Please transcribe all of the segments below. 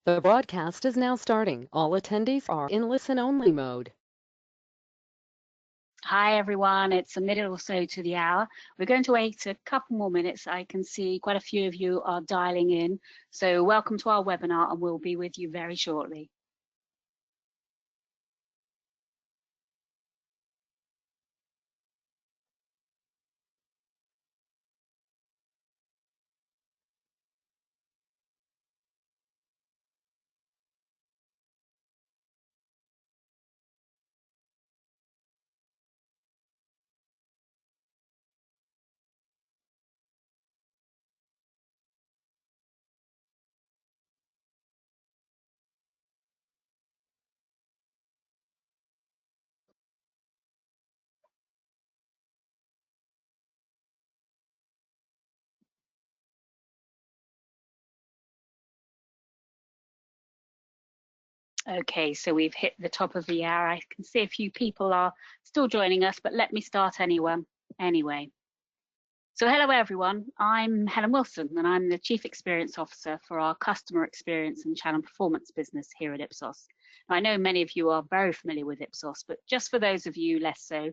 The broadcast is now starting. All attendees are in listen-only mode. Hi everyone, it's a minute or so to the hour. We're going to wait a couple more minutes. I can see quite a few of you are dialing in. So welcome to our webinar and we'll be with you very shortly. Okay, so we've hit the top of the hour. I can see a few people are still joining us, but let me start anyway. So hello everyone, I'm Helen Wilson and I'm the Chief Experience Officer for our Customer Experience and Channel Performance business here at Ipsos. Now, I know many of you are very familiar with Ipsos, but just for those of you less so,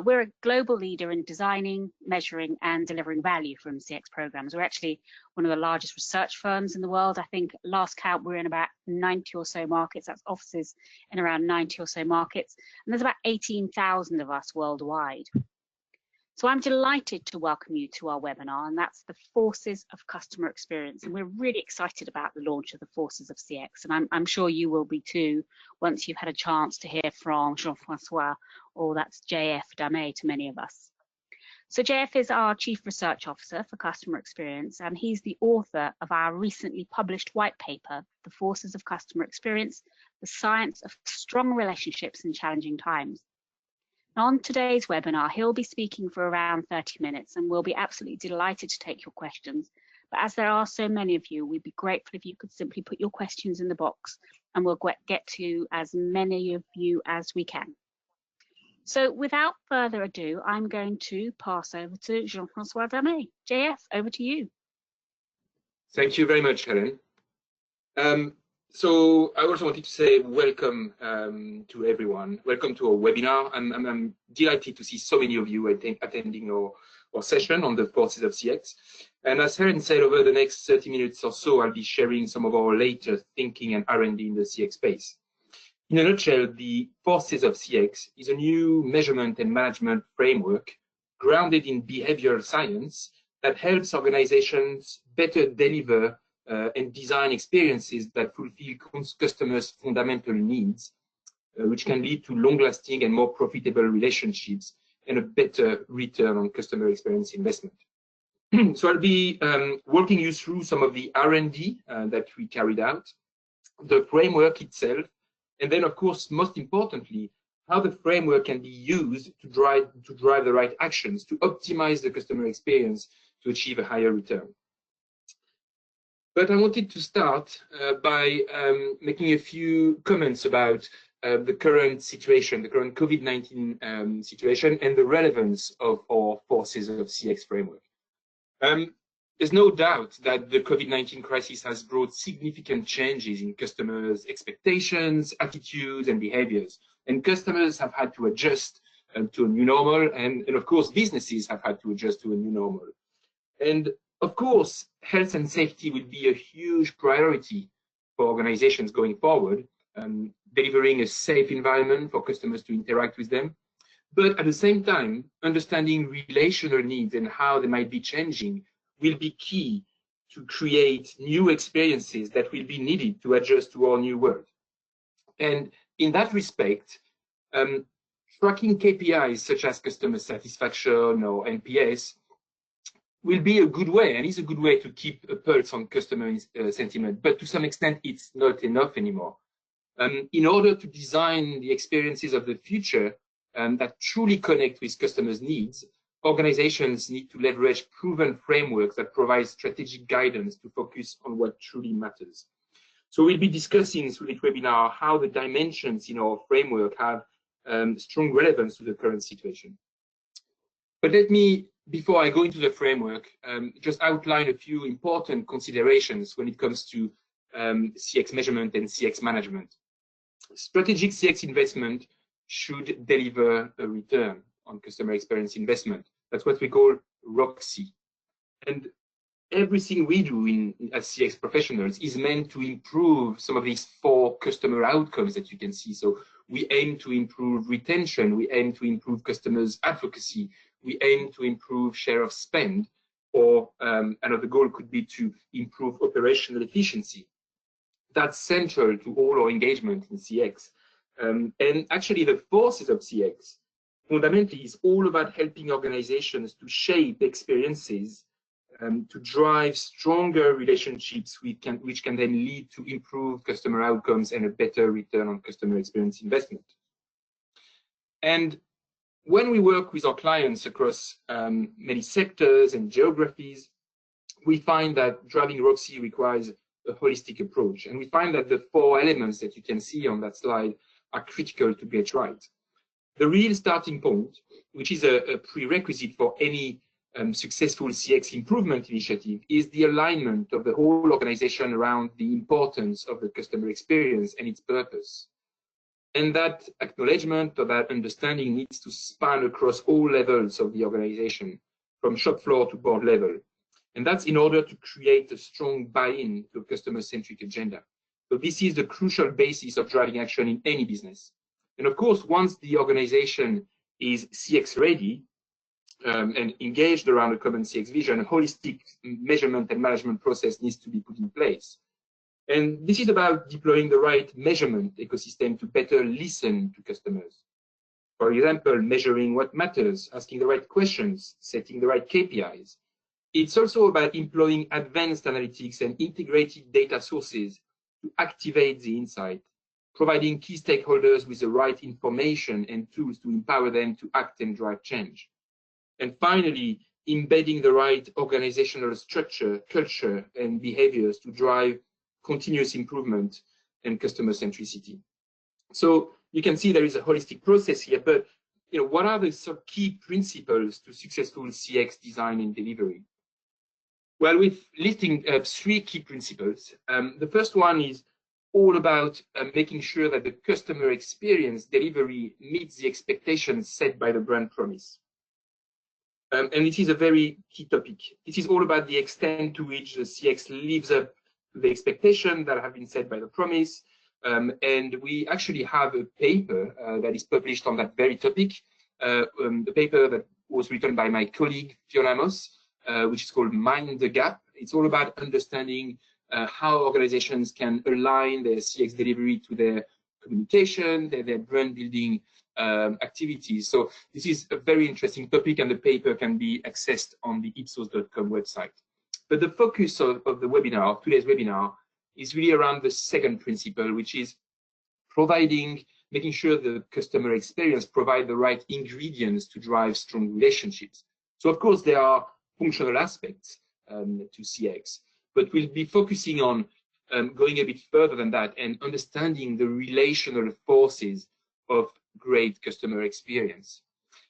we're a global leader in designing, measuring and delivering value from CX programs. We're actually one of the largest research firms in the world. I think last count we're in about 90 or so markets, that's offices in around 90 or so markets, and there's about 18,000 of us worldwide. So I'm delighted to welcome you to our webinar, and that's the Forces of Customer Experience. And we're really excited about the launch of the Forces of CX, and I'm sure you will be too once you've had a chance to hear from Jean-François, or that's JF Damais to many of us. So JF is our Chief Research Officer for Customer Experience, and he's the author of our recently published white paper, The Forces of Customer Experience, the Science of Strong Relationships in Challenging Times. On today's webinar, he'll be speaking for around 30 minutes and we'll be absolutely delighted to take your questions. But as there are so many of you, we'd be grateful if you could simply put your questions in the box and we'll get to as many of you as we can. So without further ado, I'm going to pass over to Jean-François Damais. JF, over to you. Thank you very much, Helen. So I also wanted to say welcome to everyone. Welcome to our webinar. I'm delighted to see so many of you attending our session on the Forces of CX. And as Helen said, over the next 30 minutes or so, I'll be sharing some of our latest thinking and R&D in the CX space. In a nutshell, the Forces of CX is a new measurement and management framework grounded in behavioral science that helps organizations better deliver and design experiences that fulfill customers' fundamental needs, which can lead to long-lasting and more profitable relationships and a better return on customer experience investment. So I'll be walking you through some of the R&D that we carried out, the framework itself, and then, of course, most importantly, how the framework can be used to drive the right actions to optimize the customer experience to achieve a higher return. But I wanted to start by making a few comments about the current situation, the current COVID-19 situation, and the relevance of our Forces of CX framework. There's no doubt that the COVID-19 crisis has brought significant changes in customers' expectations, attitudes, and behaviors. And customers have had to adjust to a new normal, and of course, businesses have had to adjust to a new normal. And of course, health and safety will be a huge priority for organizations going forward, delivering a safe environment for customers to interact with them. But at the same time, understanding relational needs and how they might be changing will be key to create new experiences that will be needed to adjust to our new world. And in that respect, tracking KPIs such as customer satisfaction or NPS will be a good way, and is a good way to keep a pulse on customer sentiment, but to some extent it's not enough anymore. In order to design the experiences of the future that truly connect with customers' needs, organizations need to leverage proven frameworks that provide strategic guidance to focus on what truly matters. So we'll be discussing through this webinar how the dimensions in our framework have strong relevance to the current situation. But let me, before I go into the framework, just outline a few important considerations when it comes to CX measurement and CX management. Strategic CX investment should deliver a return on customer experience investment. That's what we call Roxy. And everything we do as CX professionals is meant to improve some of these 4 customer outcomes that you can see. So we aim to improve retention, we aim to improve customers' advocacy, we aim to improve share of spend, or another goal could be to improve operational efficiency. That's central to all our engagement in CX. And actually the forces of CX fundamentally is all about helping organizations to shape experiences to drive stronger relationships which can then lead to improved customer outcomes and a better return on customer experience investment. And when we work with our clients across many sectors and geographies, we find that driving Roxy requires a holistic approach. And we find that the 4 elements that you can see on that slide are critical to get right. The real starting point, which is a prerequisite for any successful CX improvement initiative, is the alignment of the whole organization around the importance of the customer experience and its purpose. And that acknowledgement or that understanding needs to span across all levels of the organization, from shop floor to board level. And that's in order to create a strong buy-in to a customer-centric agenda. So this is the crucial basis of driving action in any business. And of course, once the organization is CX ready and engaged around a common CX vision, a holistic measurement and management process needs to be put in place. And this is about deploying the right measurement ecosystem to better listen to customers. For example, measuring what matters, asking the right questions, setting the right KPIs. It's also about employing advanced analytics and integrated data sources to activate the insight, providing key stakeholders with the right information and tools to empower them to act and drive change. And finally, embedding the right organizational structure, culture, and behaviors to drive continuous improvement and customer centricity. So you can see there is a holistic process here, but what are the key principles to successful CX design and delivery? Well, we're listing 3 key principles. The first one is all about making sure that the customer experience delivery meets the expectations set by the brand promise. And it is a very key topic. This is all about the extent to which the CX lives up to the expectation that have been set by the promise. And we actually have a paper that is published on that very topic, the paper that was written by my colleague, Fiona Moss, which is called Mind the Gap. It's all about understanding how organizations can align their CX delivery to their communication, their brand building activities. So this is a very interesting topic, and the paper can be accessed on the ipsos.com website. But the focus of the webinar, of today's webinar, is really around the second principle, which is making sure the customer experience provide the right ingredients to drive strong relationships. So of course there are functional aspects to CX, but we'll be focusing on going a bit further than that and understanding the relational forces of great customer experience.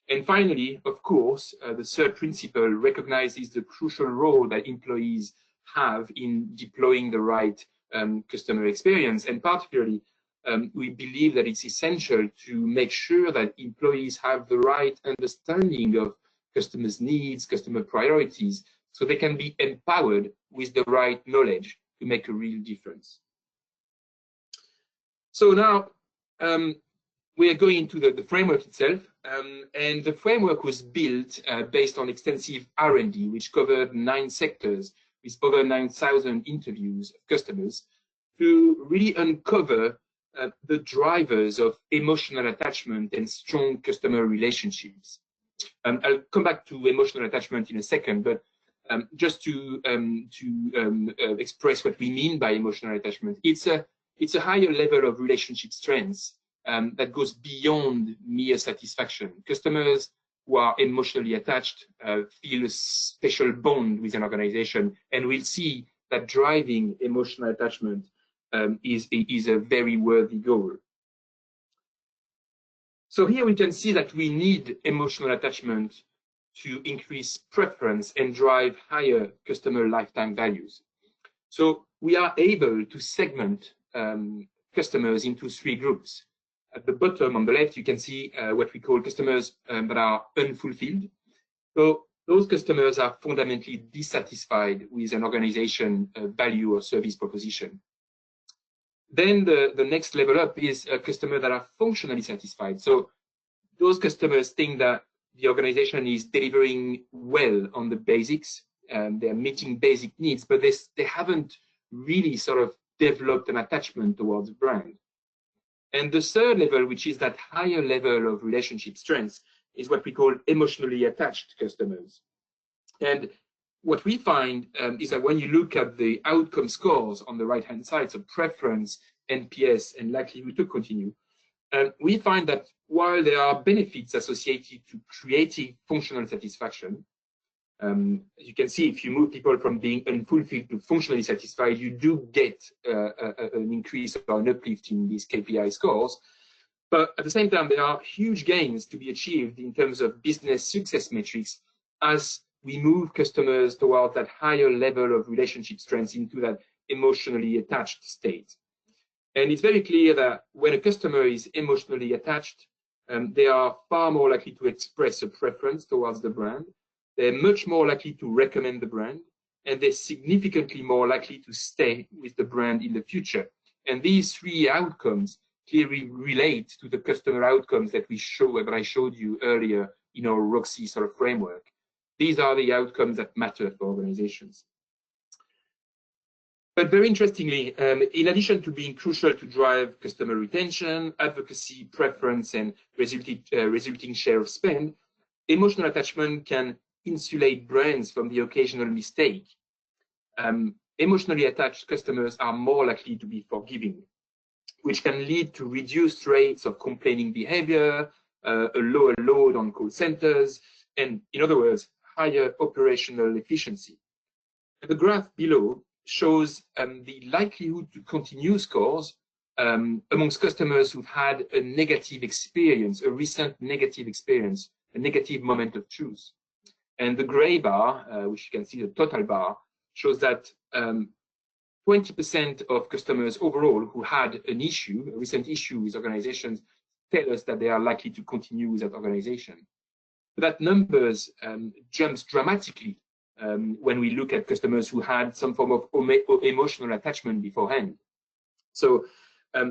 And finally, of course, the third principle recognizes the crucial role that employees have in deploying the right customer experience. And particularly, we believe that it's essential to make sure that employees have the right understanding of customers' needs, customer priorities, so they can be empowered with the right knowledge to make a real difference. So now we are going into the framework itself, and the framework was built based on extensive R&D, which covered 9 sectors with over 9,000 interviews of customers to really uncover the drivers of emotional attachment and strong customer relationships. I'll come back to emotional attachment in a second, but just to express what we mean by emotional attachment, it's a higher level of relationship strengths that goes beyond mere satisfaction. Customers who are emotionally attached feel a special bond with an organization, and we'll see that driving emotional attachment is a very worthy goal. So here we can see that we need emotional attachment to increase preference and drive higher customer lifetime values. So we are able to segment customers into 3 groups. At the bottom on the left, you can see what we call customers that are unfulfilled. So those customers are fundamentally dissatisfied with an organization value or service proposition. Then the next level up is a customer that are functionally satisfied. So those customers think that the organization is delivering well on the basics, they're meeting basic needs, but they haven't really sort of developed an attachment towards the brand. And the third level, which is that higher level of relationship strength, is what we call emotionally attached customers. And what we find is that when you look at the outcome scores on the right-hand side, so preference, NPS, and likelihood to continue, we find that while there are benefits associated to creating functional satisfaction, as you can see, if you move people from being unfulfilled to functionally satisfied, you do get an increase or an uplift in these KPI scores. But at the same time, there are huge gains to be achieved in terms of business success metrics as we move customers toward that higher level of relationship strength into that emotionally attached state. And it's very clear that when a customer is emotionally attached, they are far more likely to express a preference towards the brand. They're much more likely to recommend the brand, and they're significantly more likely to stay with the brand in the future. And these 3 outcomes clearly relate to the customer outcomes that I showed you earlier in our Roxy sort of framework. These are the outcomes that matter for organizations. But very interestingly, in addition to being crucial to drive customer retention, advocacy, preference, and resulting share of spend, emotional attachment can insulate brands from the occasional mistake. Emotionally attached customers are more likely to be forgiving, which can lead to reduced rates of complaining behavior, a lower load on call centers, and in other words, higher operational efficiency. The graph below shows the likelihood to continue scores amongst customers who've had a negative experience, a recent negative experience, a negative moment of truth. And the gray bar, which you can see the total bar, shows that 20% of customers overall who had an issue, a recent issue with organizations, tell us that they are likely to continue with that organization. That numbers jumps dramatically when we look at customers who had some form of emotional attachment beforehand. So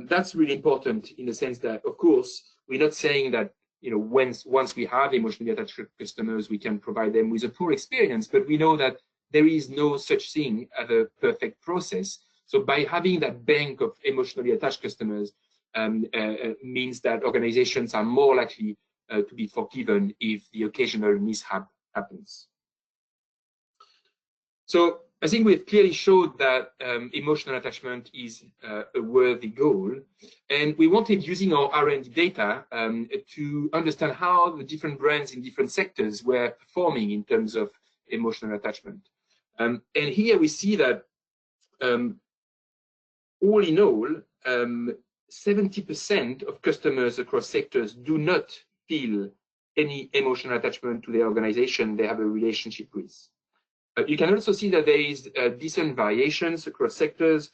that's really important in the sense that, of course, we're not saying that once we have emotionally attached customers, we can provide them with a poor experience, but we know that there is no such thing as a perfect process. So by having that bank of emotionally attached customers means that organizations are more likely to be forgiven if the occasional mishap happens. So I think we've clearly showed that emotional attachment is a worthy goal, and we wanted, using our R&D data, to understand how the different brands in different sectors were performing in terms of emotional attachment. And here we see that all in all, 70% of customers across sectors do not feel any emotional attachment to the organization they have a relationship with. You can also see that there is decent variations across sectors.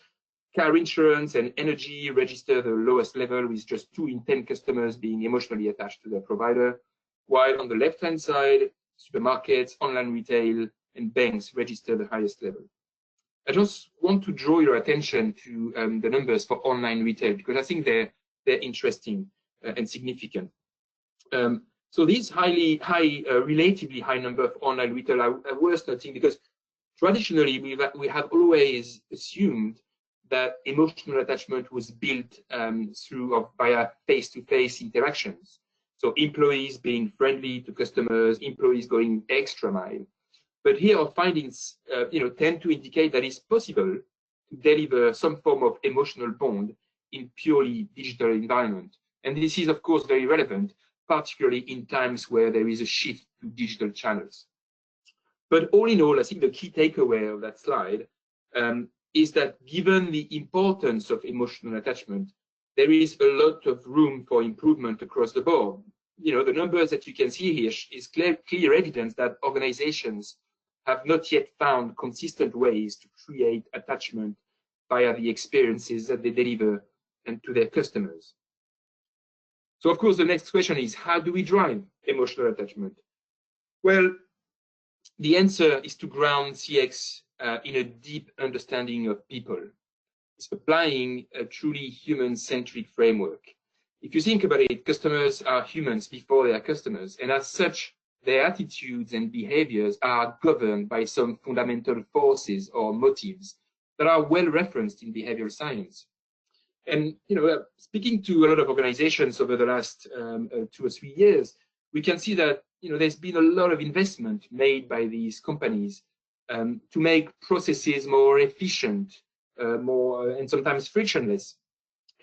Car insurance and energy register the lowest level, with just 2 in 10 customers being emotionally attached to their provider, while on the left-hand side, supermarkets, online retail, and banks register the highest level. I just want to draw your attention to the numbers for online retail, because I think they're interesting and significant. So these relatively high number of online retail are worth noting, because traditionally we have always assumed that emotional attachment was built through or via face-to-face interactions. So employees being friendly to customers, employees going extra mile. But here our findings tend to indicate that it's possible to deliver some form of emotional bond in purely digital environment. And this is, of course, very relevant, particularly in times where there is a shift to digital channels. But all in all, I think the key takeaway of that slide is that given the importance of emotional attachment, there is a lot of room for improvement across the board. The numbers that you can see here is clear evidence that organizations have not yet found consistent ways to create attachment via the experiences that they deliver and to their customers. So of course, the next question is, how do we drive emotional attachment? Well, the answer is to ground CX in a deep understanding of people. It's applying a truly human-centric framework. If you think about it, customers are humans before they are customers, and as such, their attitudes and behaviors are governed by some fundamental forces or motives that are well referenced in behavioral science. And speaking to a lot of organizations over the last 2 or 3 years, we can see that there's been a lot of investment made by these companies to make processes more efficient, more and sometimes frictionless.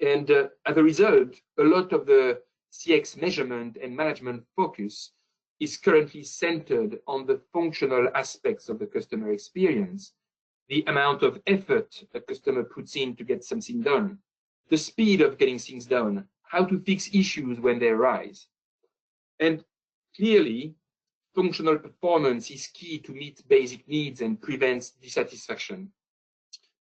And as a result, a lot of the CX measurement and management focus is currently centered on the functional aspects of the customer experience, the amount of effort a customer puts in to get something done, the speed of getting things done, how to fix issues when they arise. And clearly, functional performance is key to meet basic needs and prevents dissatisfaction.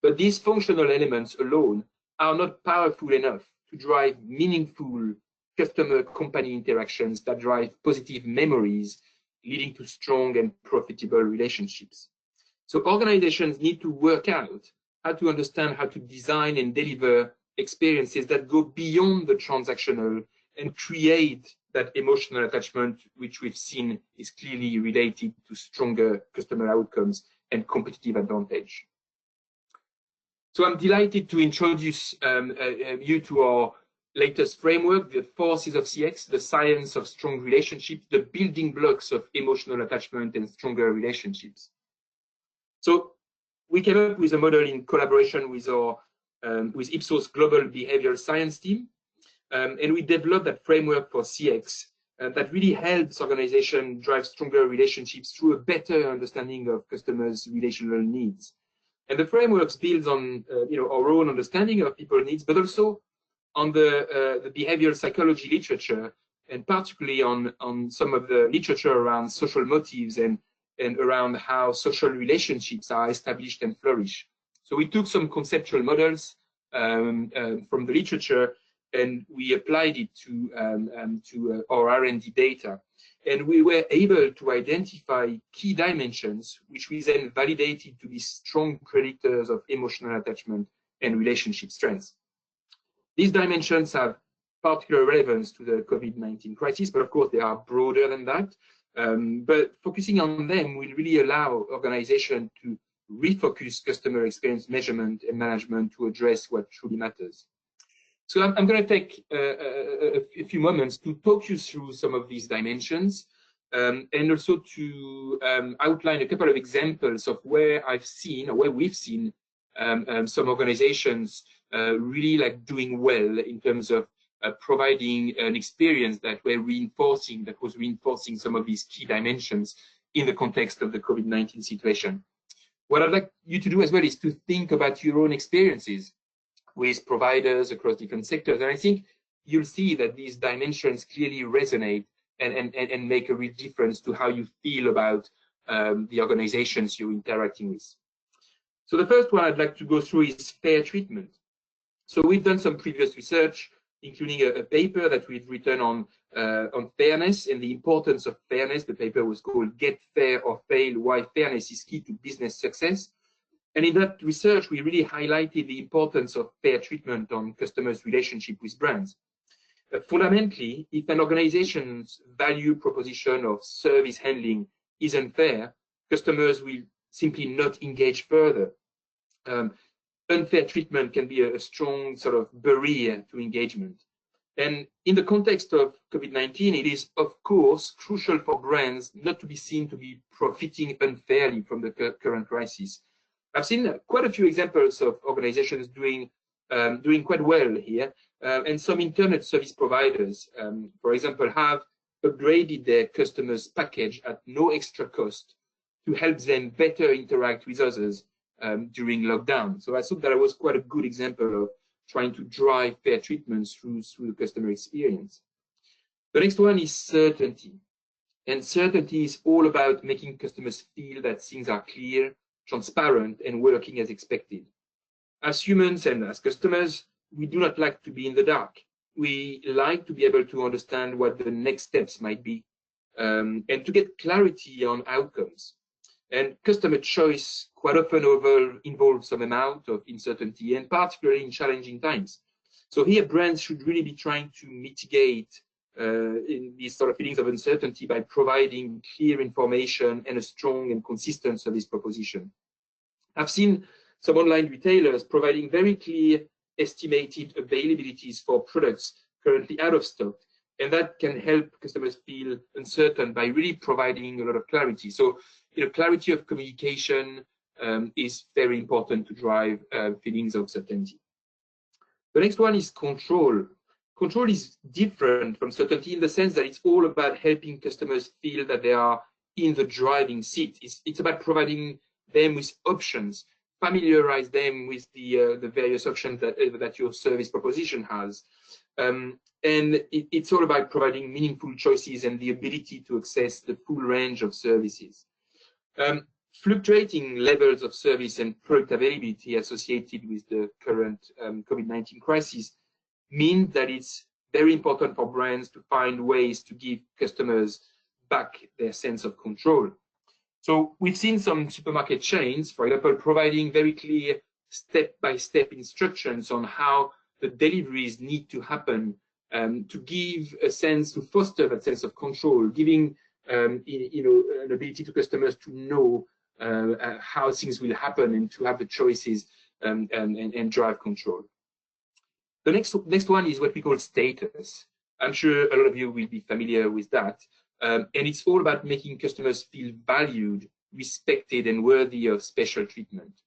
But these functional elements alone are not powerful enough to drive meaningful customer-company interactions that drive positive memories, leading to strong and profitable relationships. So organizations need to work out how to understand how to design and deliver experiences that go beyond the transactional and create that emotional attachment, which we've seen is clearly related to stronger customer outcomes and competitive advantage. So I'm delighted to introduce you to our latest framework, the forces of CX, the science of strong relationships, the building blocks of emotional attachment and stronger relationships. So we came up with a model in collaboration with our with Ipsos Global Behavioral Science team, and we developed that framework for CX that really helps organizations drive stronger relationships through a better understanding of customers' relational needs. And the framework builds on our own understanding of people's needs, but also on the behavioral psychology literature, and particularly on some of the literature around social motives and around how social relationships are established and flourish. So we took some conceptual models from the literature and we applied it to our R&D data. And we were able to identify key dimensions, which we then validated to be strong predictors of emotional attachment and relationship strengths. These dimensions have particular relevance to the COVID-19 crisis, but of course they are broader than that. But focusing on them will really allow organizations to refocus customer experience measurement and management to address what truly matters. So I'm going to take a few moments to talk you through some of these dimensions and also to outline a couple of examples of where I've seen or where we've seen some organizations really like doing well in terms of providing an experience that was reinforcing some of these key dimensions in the context of the COVID-19 situation. What I'd like you to do as well is to think about your own experiences with providers across different sectors. And I think you'll see that these dimensions clearly resonate and make a real difference to how you feel about the organizations you're interacting with. So the first one I'd like to go through is fair treatment. So we've done some previous research, including a paper that we've written on fairness and the importance of fairness. The paper was called Get Fair or Fail, Why Fairness is Key to Business Success. And in that research, we really highlighted the importance of fair treatment on customers' relationship with brands. Fundamentally, if an organization's value proposition of service handling is unfair, customers will simply not engage further. Unfair treatment can be a strong sort of barrier to engagement. And in the context of COVID-19, it is, of course, crucial for brands not to be seen to be profiting unfairly from the current crisis. I've seen quite a few examples of organizations doing quite well here, and some internet service providers, for example, have upgraded their customers' package at no extra cost to help them better interact with others during lockdown. So I thought that was quite a good example of trying to drive fair treatment through the customer experience. The next one is certainty. And certainty is all about making customers feel that things are clear, transparent, and working as expected. As humans and as customers, we do not like to be in the dark. We like to be able to understand what the next steps might be, and to get clarity on outcomes. And customer choice quite often involves some amount of uncertainty, and particularly in challenging times. So here, brands should really be trying to mitigate in these sort of feelings of uncertainty by providing clear information and a strong and consistent service proposition. I've seen some online retailers providing very clear estimated availabilities for products currently out of stock, and that can help customers feel uncertain by really providing a lot of clarity. So, clarity of communication is very important to drive feelings of certainty. The next one is control. Control is different from certainty in the sense that it's all about helping customers feel that they are in the driving seat. It's about providing them with options, familiarize them with the various options that your service proposition has. And it's all about providing meaningful choices and the ability to access the full range of services. Fluctuating levels of service and product availability associated with the current COVID-19 crisis mean that it's very important for brands to find ways to give customers back their sense of control. So we've seen some supermarket chains, for example, providing very clear step-by-step instructions on how the deliveries need to happen to give a sense, to foster that sense of control, giving an ability to customers to know how things will happen and to have the choices and drive control. The next one is what we call status. I'm sure a lot of you will be familiar with that. And it's all about making customers feel valued, respected, and worthy of special treatment.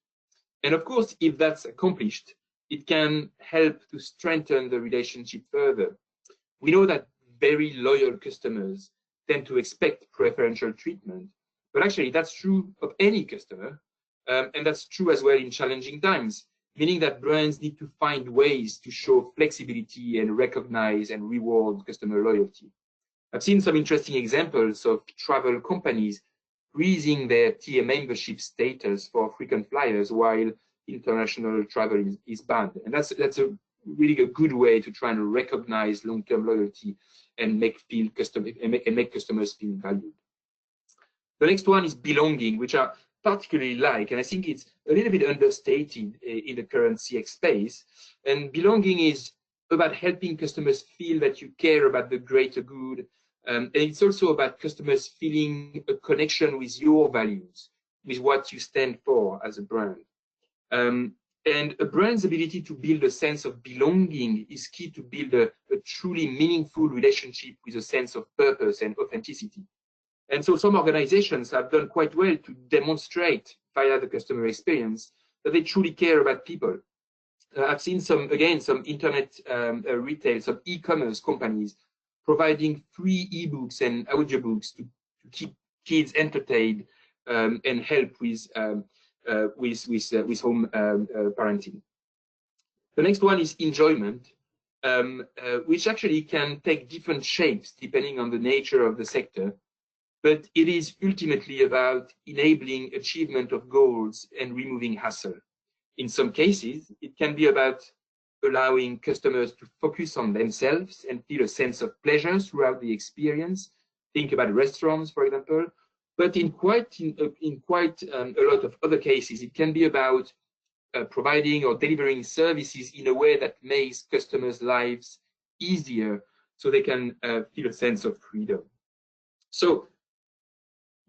And of course, if that's accomplished, it can help to strengthen the relationship further. We know that very loyal customers tend to expect preferential treatment, but actually that's true of any customer, and that's true as well in challenging times, meaning that brands need to find ways to show flexibility and recognize and reward customer loyalty. I've seen some interesting examples of travel companies raising their tier membership status for frequent flyers while international travel is banned. And that's a really a good way to try and recognize long-term loyalty and make customers feel valued. The next one is belonging, which I particularly like, and I think it's a little bit understated in the current CX space. And belonging is about helping customers feel that you care about the greater good. And it's also about customers feeling a connection with your values, with what you stand for as a brand. And a brand's ability to build a sense of belonging is key to build a truly meaningful relationship with a sense of purpose and authenticity. And so some organizations have done quite well to demonstrate via the customer experience that they truly care about people. I've seen some internet retail, some e-commerce companies providing free ebooks and audiobooks to keep kids entertained and help with home parenting. The next one is enjoyment, which actually can take different shapes depending on the nature of the sector, but it is ultimately about enabling achievement of goals and removing hassle. In some cases, it can be about allowing customers to focus on themselves and feel a sense of pleasure throughout the experience. Think about restaurants, for example. But in quite a lot of other cases, it can be about providing or delivering services in a way that makes customers' lives easier so they can feel a sense of freedom. So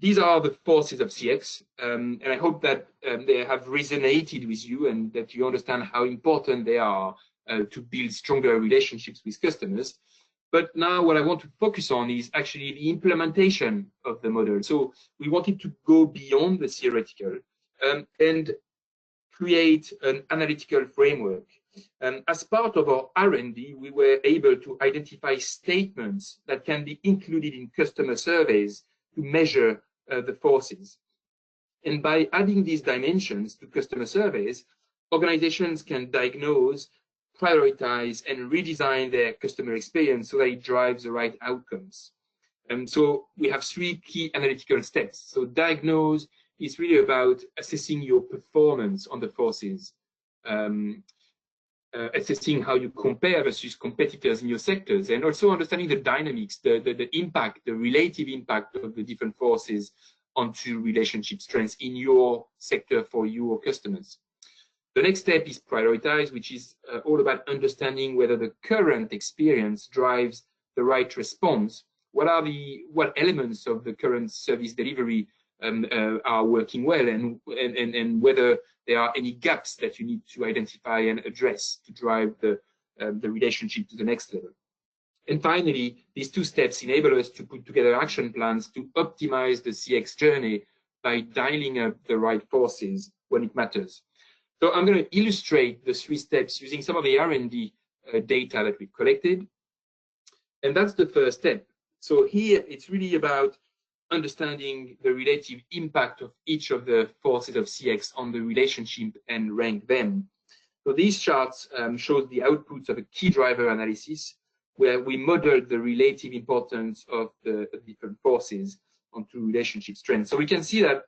these are the forces of CX, and I hope that they have resonated with you and that you understand how important they are to build stronger relationships with customers. But now what I want to focus on is actually the implementation of the model. So we wanted to go beyond the theoretical and create an analytical framework. As part of our R&D, we were able to identify statements that can be included in customer surveys to measure the forces. And by adding these dimensions to customer surveys, organizations can diagnose, prioritize, and redesign their customer experience so that it drives the right outcomes. And so we have three key analytical steps. So diagnose is really about assessing your performance on the forces. assessing how you compare versus competitors in your sectors, and also understanding the dynamics, the impact, the relative impact of the different forces onto relationship strengths in your sector for your customers. The next step is prioritize, which is all about understanding whether the current experience drives the right response. What elements of the current service delivery are working well, and whether there are any gaps that you need to identify and address to drive the relationship to the next level. And finally, these two steps enable us to put together action plans to optimize the CX journey by dialing up the right forces when it matters. So I'm going to illustrate the three steps using some of the R&D data that we've collected. And that's the first step. So here, it's really about understanding the relative impact of each of the forces of CX on the relationship and rank them. So these charts show the outputs of a key driver analysis, where we modeled the relative importance of the different forces onto relationship strength. So we can see that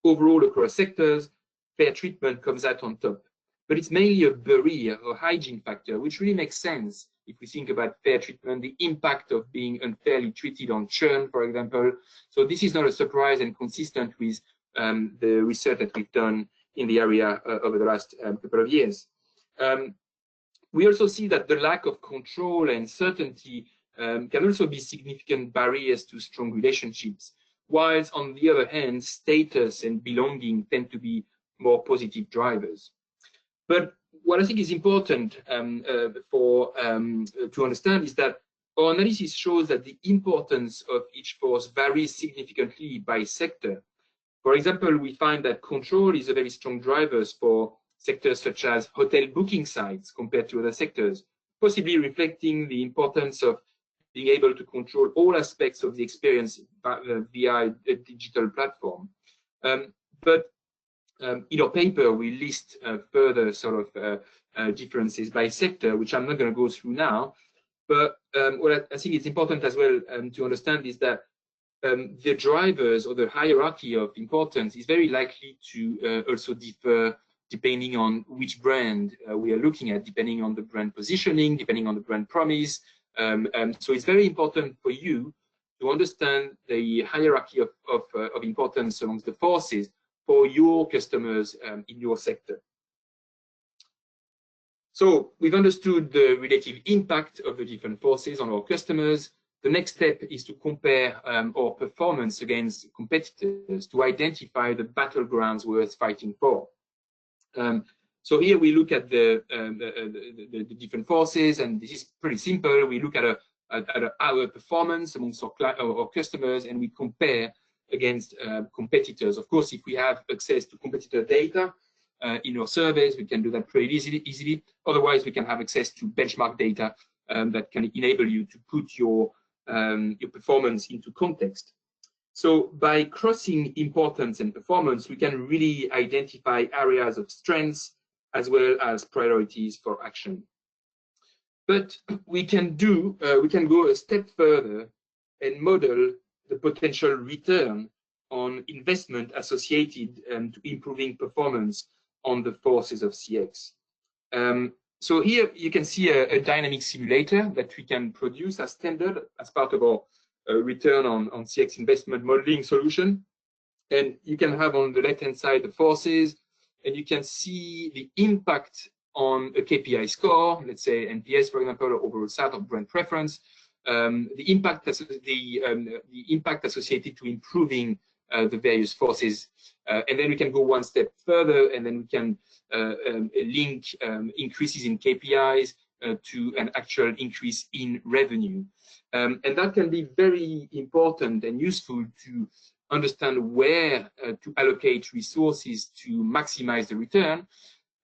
overall across sectors, fair treatment comes out on top. But it's mainly a barrier or hygiene factor, which really makes sense if we think about fair treatment, the impact of being unfairly treated on churn, for example. So this is not a surprise and consistent with the research that we've done in the area over the last couple of years. We also see that the lack of control and certainty can also be significant barriers to strong relationships, whilst on the other hand, status and belonging tend to be more positive drivers. But what I think is important to understand is that our analysis shows that the importance of each force varies significantly by sector. For example, we find that control is a very strong driver for sectors such as hotel booking sites compared to other sectors, possibly reflecting the importance of being able to control all aspects of the experience via a digital platform. In our paper, we list further sort of differences by sector, which I'm not going to go through now. But what I think it's important as well to understand is that the drivers or the hierarchy of importance is very likely to also differ depending on which brand we are looking at, depending on the brand positioning, depending on the brand promise. So it's very important for you to understand the hierarchy of importance amongst the forces for your customers in your sector. So we've understood the relative impact of the different forces on our customers. The next step is to compare our performance against competitors to identify the battlegrounds worth fighting for. So here we look at the different forces, and this is pretty simple. We look at our performance amongst our customers, and we compare against competitors. Of course, if we have access to competitor data in our surveys, we can do that pretty easily. Otherwise, we can have access to benchmark data that can enable you to put your performance into context. So by crossing importance and performance, we can really identify areas of strengths as well as priorities for action. But we can go a step further and model the potential return on investment associated to improving performance on the forces of CX. So here you can see a dynamic simulator that we can produce as standard as part of our return on CX investment modeling solution. And you can have on the left-hand side the forces, and you can see the impact on a KPI score, let's say NPS, for example, or overall SAT or brand preference, the impact associated to improving the various forces. And then we can go one step further, and then we can link increases in KPIs to an actual increase in revenue. And that can be very important and useful to understand where to allocate resources to maximize the return.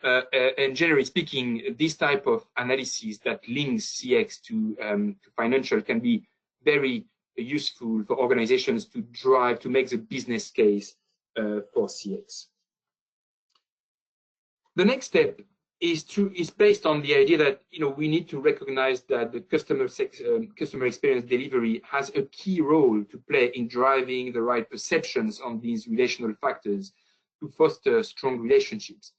And generally speaking, this type of analysis that links CX to financial can be very useful for organizations to make the business case for CX. The next step is based on the idea that we need to recognize that the customer experience delivery has a key role to play in driving the right perceptions on these relational factors to foster strong relationships.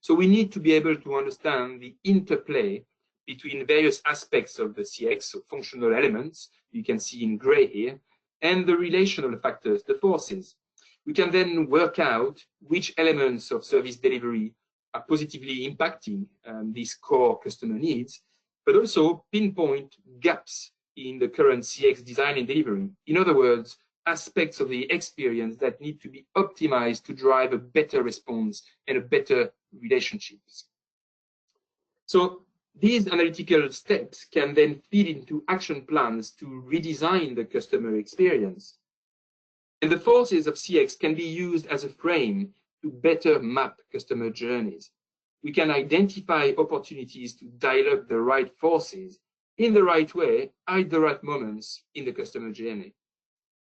So we need to be able to understand the interplay between various aspects of the CX, so functional elements, you can see in gray here, and the relational factors, the forces. We can then work out which elements of service delivery are positively impacting these core customer needs, but also pinpoint gaps in the current CX design and delivery. In other words, aspects of the experience that need to be optimized to drive a better response and a better relationships. So these analytical steps can then feed into action plans to redesign the customer experience. And the forces of CX can be used as a frame to better map customer journeys. We can identify opportunities to dial up the right forces in the right way at the right moments in the customer journey.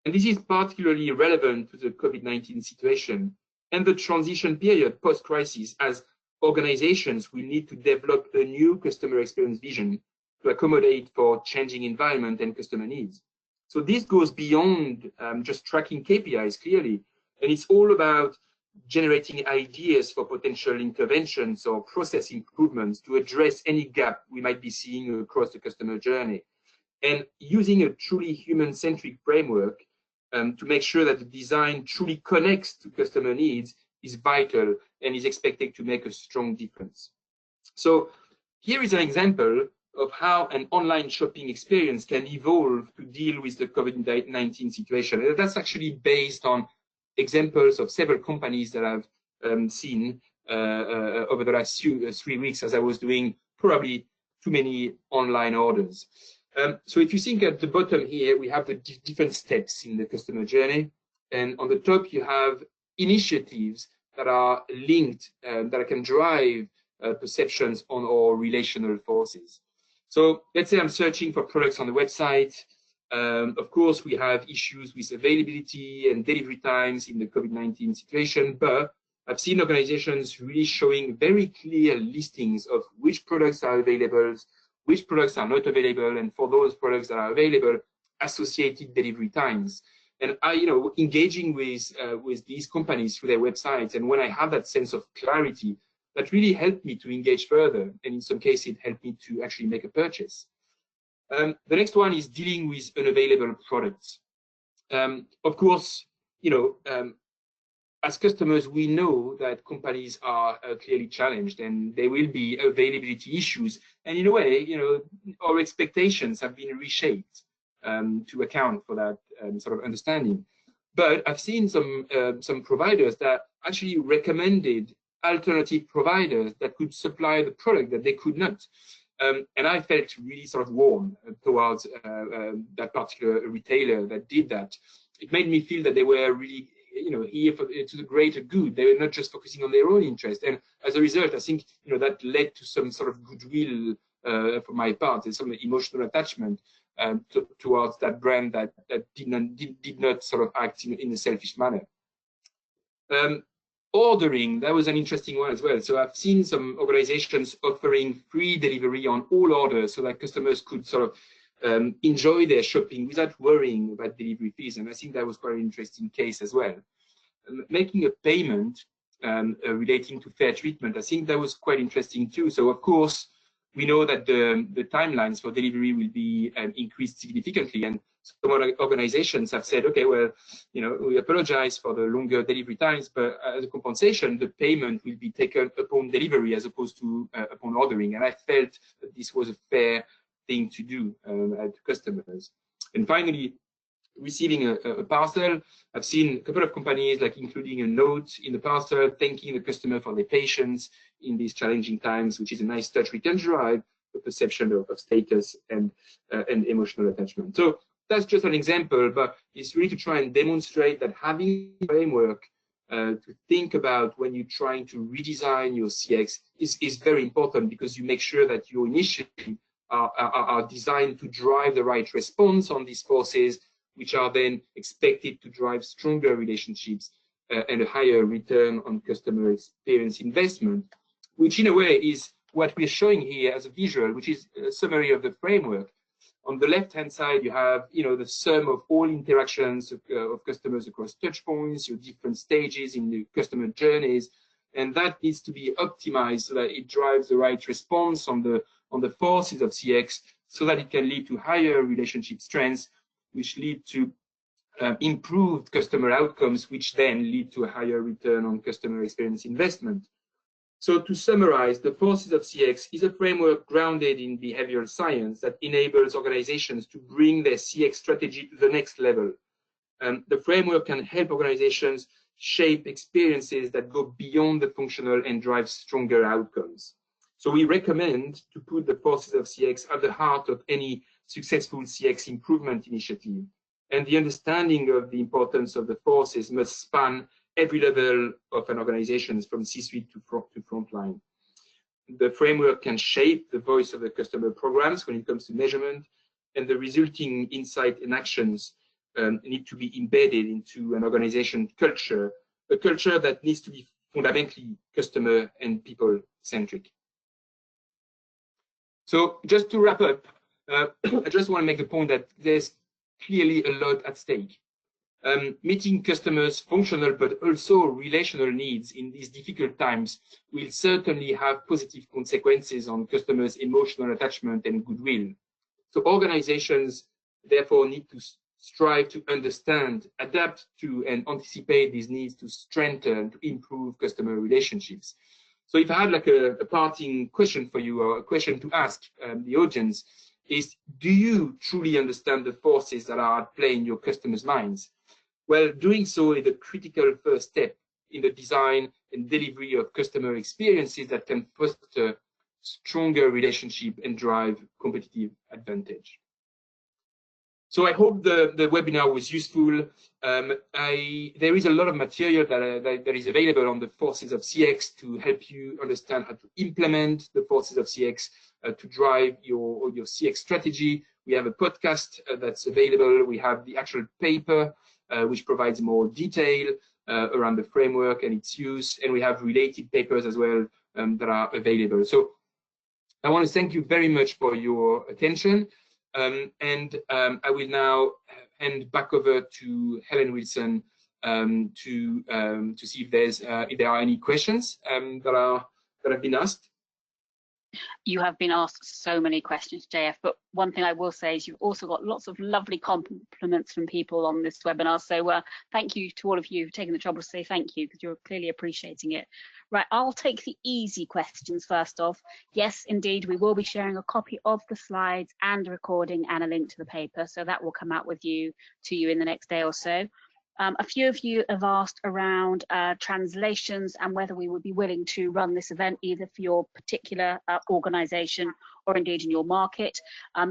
And this is particularly relevant to the COVID-19 situation and the transition period post-crisis, as organizations will need to develop a new customer experience vision to accommodate for changing environment and customer needs. So this goes beyond just tracking KPIs clearly, and it's all about generating ideas for potential interventions or process improvements to address any gap we might be seeing across the customer journey. And using a truly human-centric framework to make sure that the design truly connects to customer needs is vital and is expected to make a strong difference. So here is an example of how an online shopping experience can evolve to deal with the COVID-19 situation. And that's actually based on examples of several companies that I've seen over the last 3 weeks as I was doing probably too many online orders. So if you think at the bottom here, we have the different steps in the customer journey. And on the top, you have initiatives that are linked, that can drive perceptions on our relational forces. So let's say I'm searching for products on the website. Of course, we have issues with availability and delivery times in the COVID-19 situation, but I've seen organizations really showing very clear listings of which products are available, which products are not available, and for those products that are available, associated delivery times. And engaging with these companies through their websites, and when I have that sense of clarity, that really helped me to engage further, and in some cases, it helped me to actually make a purchase. The next one is dealing with unavailable products. Of course, as customers, we know that companies are clearly challenged, and there will be availability issues. And in a way, our expectations have been reshaped to account for that sort of understanding. But I've seen some providers that actually recommended alternative providers that could supply the product that they could not. And I felt really sort of warm towards that particular retailer that did that. It made me feel that they were really, here to the greater good. They were not just focusing on their own interest. And as a result, I think, that led to some sort of goodwill for my part, and some emotional attachment towards that brand that did not sort of act in a selfish manner. Ordering, that was an interesting one as well. So I've seen some organizations offering free delivery on all orders so that customers could sort of enjoy their shopping without worrying about delivery fees. And I think that was quite an interesting case as well. Making a payment relating to fair treatment, I think that was quite interesting too. So of course, we know that the timelines for delivery will be increased significantly, and some organizations have said, okay, well, we apologize for the longer delivery times, but as a compensation, the payment will be taken upon delivery as opposed to upon ordering. And I felt that this was a fair thing to do to customers. And finally, receiving a parcel, I've seen a couple of companies like including a note in the parcel thanking the customer for their patience in these challenging times, which is a nice touch. We can drive the perception of status and emotional attachment. So that's just an example, but it's really to try and demonstrate that having a framework to think about when you're trying to redesign your CX is very important, because you make sure that your initiatives are designed to drive the right response on these forces, which are then expected to drive stronger relationships and a higher return on customer experience investment, which in a way is what we're showing here as a visual, which is a summary of the framework. On the left-hand side, you have the sum of all interactions of customers across touch points, your different stages in the customer journeys. and that needs to be optimized so that it drives the right response on the forces of CX, so that it can lead to higher relationship strengths, which lead to improved customer outcomes, which then lead to a higher return on customer experience investment. So to summarize, the forces of CX is a framework grounded in behavioral science that enables organizations to bring their CX strategy to the next level. The framework can help organizations shape experiences that go beyond the functional and drive stronger outcomes. So we recommend to put the forces of CX at the heart of any successful CX improvement initiative. And the understanding of the importance of the forces must span every level of an organization, from C-suite to frontline. The framework can shape the voice of the customer programs when it comes to measurement, and the resulting insight and actions need to be embedded into an organization culture, a culture that needs to be fundamentally customer and people-centric. So just to wrap up, I just want to make the point that there's clearly a lot at stake. Meeting customers' functional but also relational needs in these difficult times will certainly have positive consequences on customers' emotional attachment and goodwill. So organizations therefore need to strive to understand, adapt to, and anticipate these needs to strengthen, to improve customer relationships. So if I had like a parting question for you, or a question to ask the audience, is, do you truly understand the forces that are at play in your customers' minds? Well, doing so is a critical first step in the design and delivery of customer experiences that can foster stronger relationship and drive competitive advantage. So I hope the webinar was useful. There is a lot of material that is available on the forces of CX to help you understand how to implement the forces of CX to drive your CX strategy. We have a podcast that's available. We have the actual paper, which provides more detail around the framework and its use. And we have related papers as well that are available. So I want to thank you very much for your attention. I will now hand back over to Helen Wilson to see if there are any questions that have been asked. You have been asked so many questions, JF, but one thing I will say is you've also got lots of lovely compliments from people on this webinar. So thank you to all of you for taking the trouble to say thank you, because you're clearly appreciating it. Right, I'll take the easy questions first off. Yes, indeed, we will be sharing a copy of the slides and a recording and a link to the paper. So that will come out to you in the next day or so. A few of you have asked around translations and whether we would be willing to run this event either for your particular organisation or indeed in your market.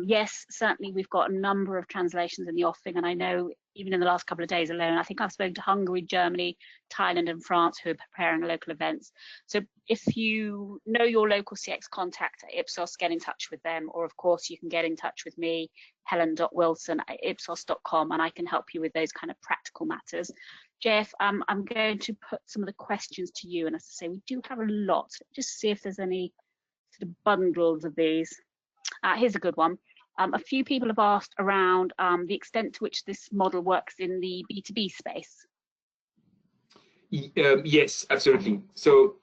Yes, certainly we've got a number of translations in the offing, and I know even in the last couple of days alone, I think I've spoken to Hungary, Germany, Thailand and France who are preparing local events. So if you know your local CX contact at Ipsos, get in touch with them, or of course you can get in touch with me, helen.wilson@ipsos.com, and I can help you with those kind of practical matters. JF, I'm going to put some of the questions to you, and as I say, we do have a lot. Just see if there's any sort of bundles of these. Here's a good one. A few people have asked around the extent to which this model works in the B2B space. Yes, absolutely. So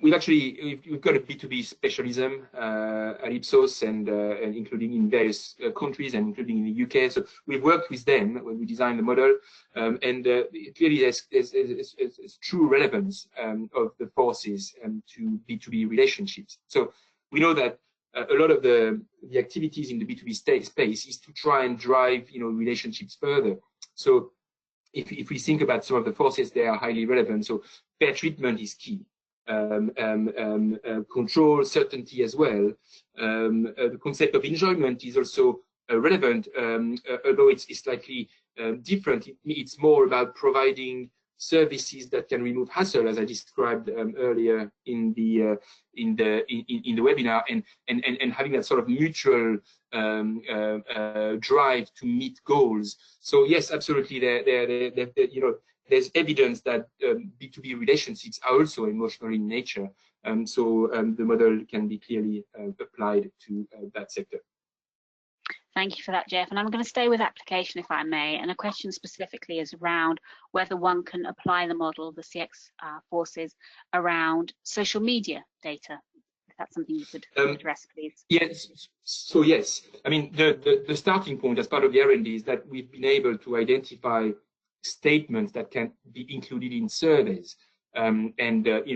we've got a B2B specialism at Ipsos, and including in various countries and including in the UK. So we've worked with them when we designed the model, and clearly there's true relevance of the forces to B2B relationships. So we know that a lot of the activities in the B2B space is to try and drive relationships further. So if we think about some of the forces, they are highly relevant. So fair treatment is key. Control, certainty as well. The concept of enjoyment is also relevant, although it's slightly different. It's more about providing services that can remove hassle, as I described earlier in the webinar, and having that sort of mutual drive to meet goals. So yes, absolutely, there's evidence that B2B relationships are also emotional in nature, so the model can be clearly applied to that sector. Thank you for that, Jeff. And I'm going to stay with application, if I may. And a question specifically is around whether one can apply the model, the CX forces, around social media data. If that's something you could address, please. Yes. So yes, I mean the starting point as part of the R&D is that we've been able to identify statements that can be included in surveys, and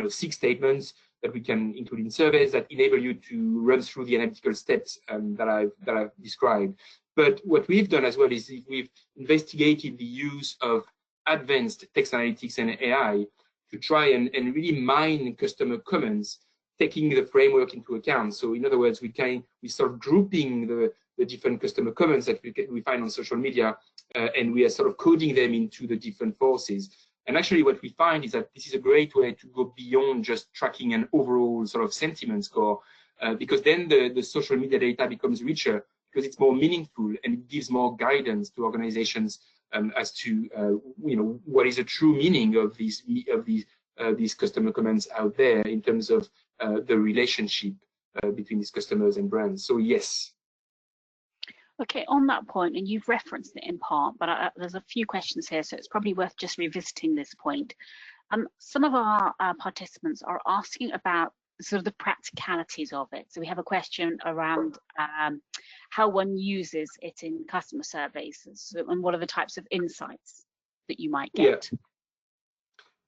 6 statements that we can include in surveys that enable you to run through the analytical steps that I've described. But what we've done as well is we've investigated the use of advanced text analytics and AI to try and really mine customer comments, taking the framework into account. So in other words, we start grouping the different customer comments that we find on social media, and we are sort of coding them into the different forces. And actually what we find is that this is a great way to go beyond just tracking an overall sort of sentiment score, because then the social media data becomes richer because it's more meaningful and it gives more guidance to organizations as to what is the true meaning of these customer comments out there in terms of the relationship between these customers and brands. So yes. Okay, on that point, and you've referenced it in part, but there's a few questions here, so it's probably worth just revisiting this point. Some of our participants are asking about sort of the practicalities of it. So we have a question around how one uses it in customer surveys, and what are the types of insights that you might get. Yeah.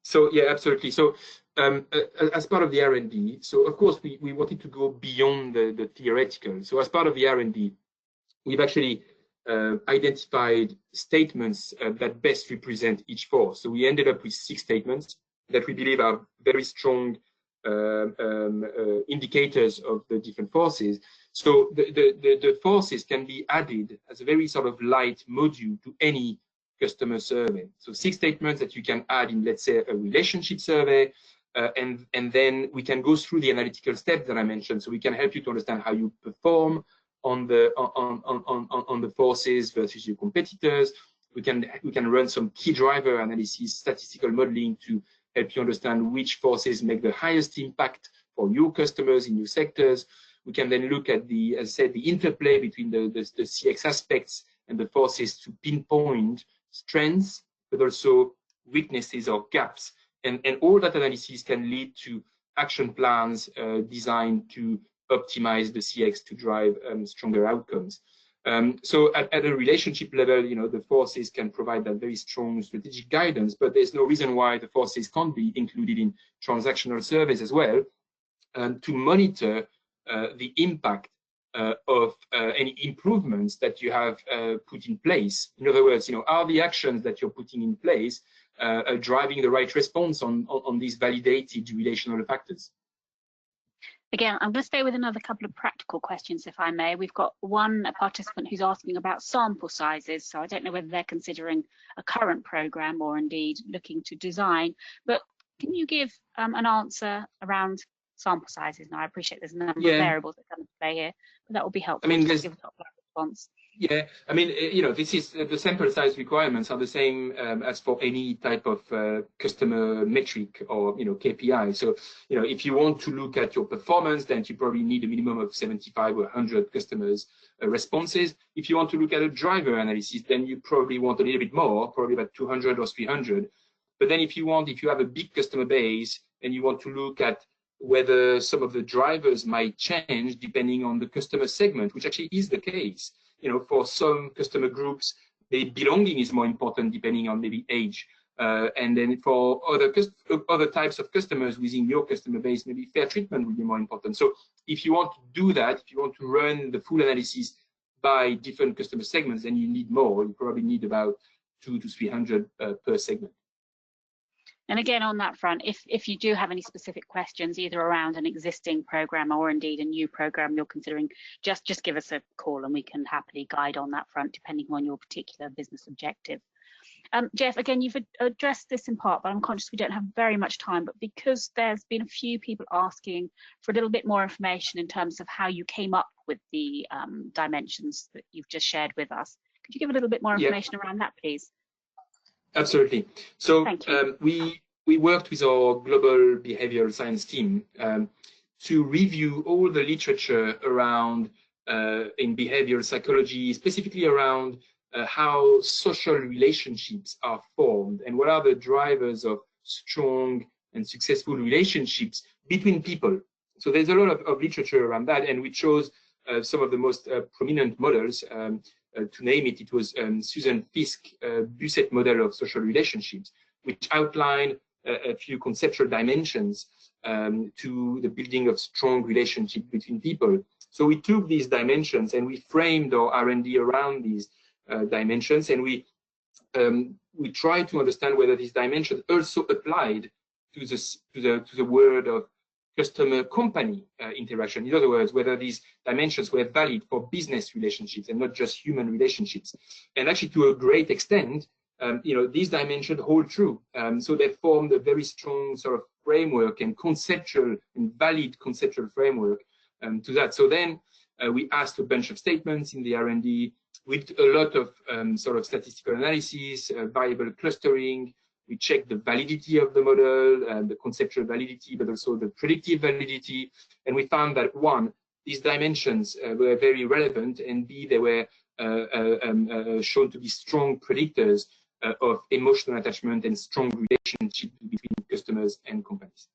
So yeah, absolutely. So as part of the R&D, so of course we wanted to go beyond the theoretical. So as part of the R&D, we've actually identified statements that best represent each force. So we ended up with 6 statements that we believe are very strong indicators of the different forces. So the forces can be added as a very sort of light module to any customer survey. So 6 statements that you can add in, let's say, a relationship survey, and then we can go through the analytical steps that I mentioned. So we can help you to understand how you perform on the forces versus your competitors. We can run some key driver analysis, statistical modeling to help you understand which forces make the highest impact for your customers in your sectors. We can then look at the, as I said, the interplay between the CX aspects and the forces to pinpoint strengths, but also weaknesses or gaps. And all that analysis can lead to action plans designed to optimize the CX to drive stronger outcomes. So at a relationship level, the forces can provide that very strong strategic guidance, but there's no reason why the forces can't be included in transactional surveys as well, to monitor the impact of any improvements that you have put in place. In other words, are the actions that you're putting in place driving the right response on these validated relational factors? Again, I'm going to stay with another couple of practical questions, if I may. We've got one participant who's asking about sample sizes. So I don't know whether they're considering a current program or indeed looking to design, but can you give an answer around sample sizes? Now, I appreciate there's a number of variables that come into play here, but that will be helpful. I mean, to give a top-line response. Yeah, I mean, this is the sample size requirements are the same as for any type of customer metric or KPI. So if you want to look at your performance, then you probably need a minimum of 75 or 100 customers responses. If you want to look at a driver analysis, then you probably want a little bit more, probably about 200 or 300. But then if you have a big customer base and you want to look at whether some of the drivers might change depending on the customer segment, which actually is the case. For some customer groups, the belonging is more important depending on maybe age. And then for other types of customers within your customer base, maybe fair treatment will be more important. So if you want to do that, if you want to run the full analysis by different customer segments, then you need more. You probably need about 200 to 300 per segment. And again, on that front, if you do have any specific questions, either around an existing program or indeed a new program you're considering, just give us a call and we can happily guide on that front, depending on your particular business objective. Jeff, again, you've addressed this in part, but I'm conscious we don't have very much time, but because there's been a few people asking for a little bit more information in terms of how you came up with the dimensions that you've just shared with us. Could you give a little bit more information around that, please? Absolutely. So we worked with our global behavioral science team to review all the literature around in behavioral psychology, specifically around how social relationships are formed and what are the drivers of strong and successful relationships between people. So there's a lot of literature around that, and we chose some of the most prominent models. To name it, it was Susan Fisk's Busset model of social relationships, which outline a few conceptual dimensions to the building of strong relationships between people. So we took these dimensions and we framed our R&D around these dimensions, and we tried to understand whether these dimensions also applied to the world of customer-company interaction. In other words, whether these dimensions were valid for business relationships and not just human relationships. And actually, to a great extent, these dimensions hold true. So they formed a very strong sort of framework and conceptual and valid conceptual framework to that. So then we asked a bunch of statements in the R&D with a lot of sort of statistical analysis, variable clustering. We checked the validity of the model, and the conceptual validity, but also the predictive validity. And we found that one, these dimensions were very relevant, and B, they were shown to be strong predictors of emotional attachment and strong relationship between customers and companies.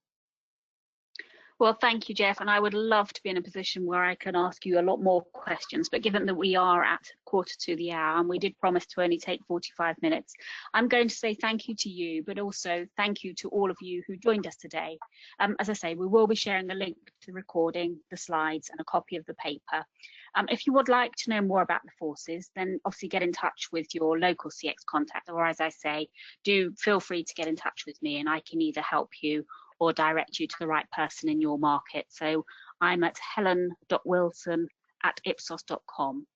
Well, thank you, Jeff. And I would love to be in a position where I can ask you a lot more questions. But given that we are at 1:45 and we did promise to only take 45 minutes, I'm going to say thank you to you, but also thank you to all of you who joined us today. As I say, we will be sharing a link to the recording, the slides, and a copy of the paper. If you would like to know more about the forces, then obviously get in touch with your local CX contact, or as I say, do feel free to get in touch with me and I can either help you or direct you to the right person in your market. So I'm at helen.wilson@ipsos.com.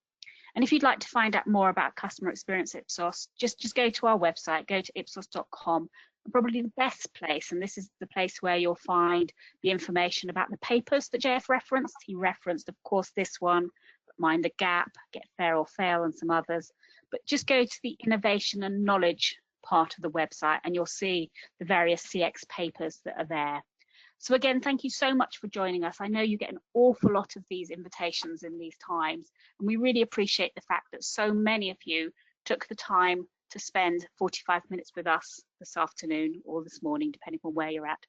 And if you'd like to find out more about customer experience at Ipsos, just go to our website, go to ipsos.com. And probably the best place, and this is the place where you'll find the information about the papers that Jeff referenced. He referenced, of course, this one, Mind the Gap, Get Fair or Fail, and some others. But just go to the innovation and knowledge part of the website and you'll see the various CX papers that are there. So again, thank you so much for joining us. I know you get an awful lot of these invitations in these times, and we really appreciate the fact that so many of you took the time to spend 45 minutes with us this afternoon or this morning, depending on where you're at.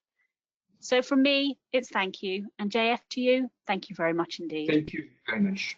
So from me, it's thank you. And JF, to you, thank you very much indeed. Thank you very much.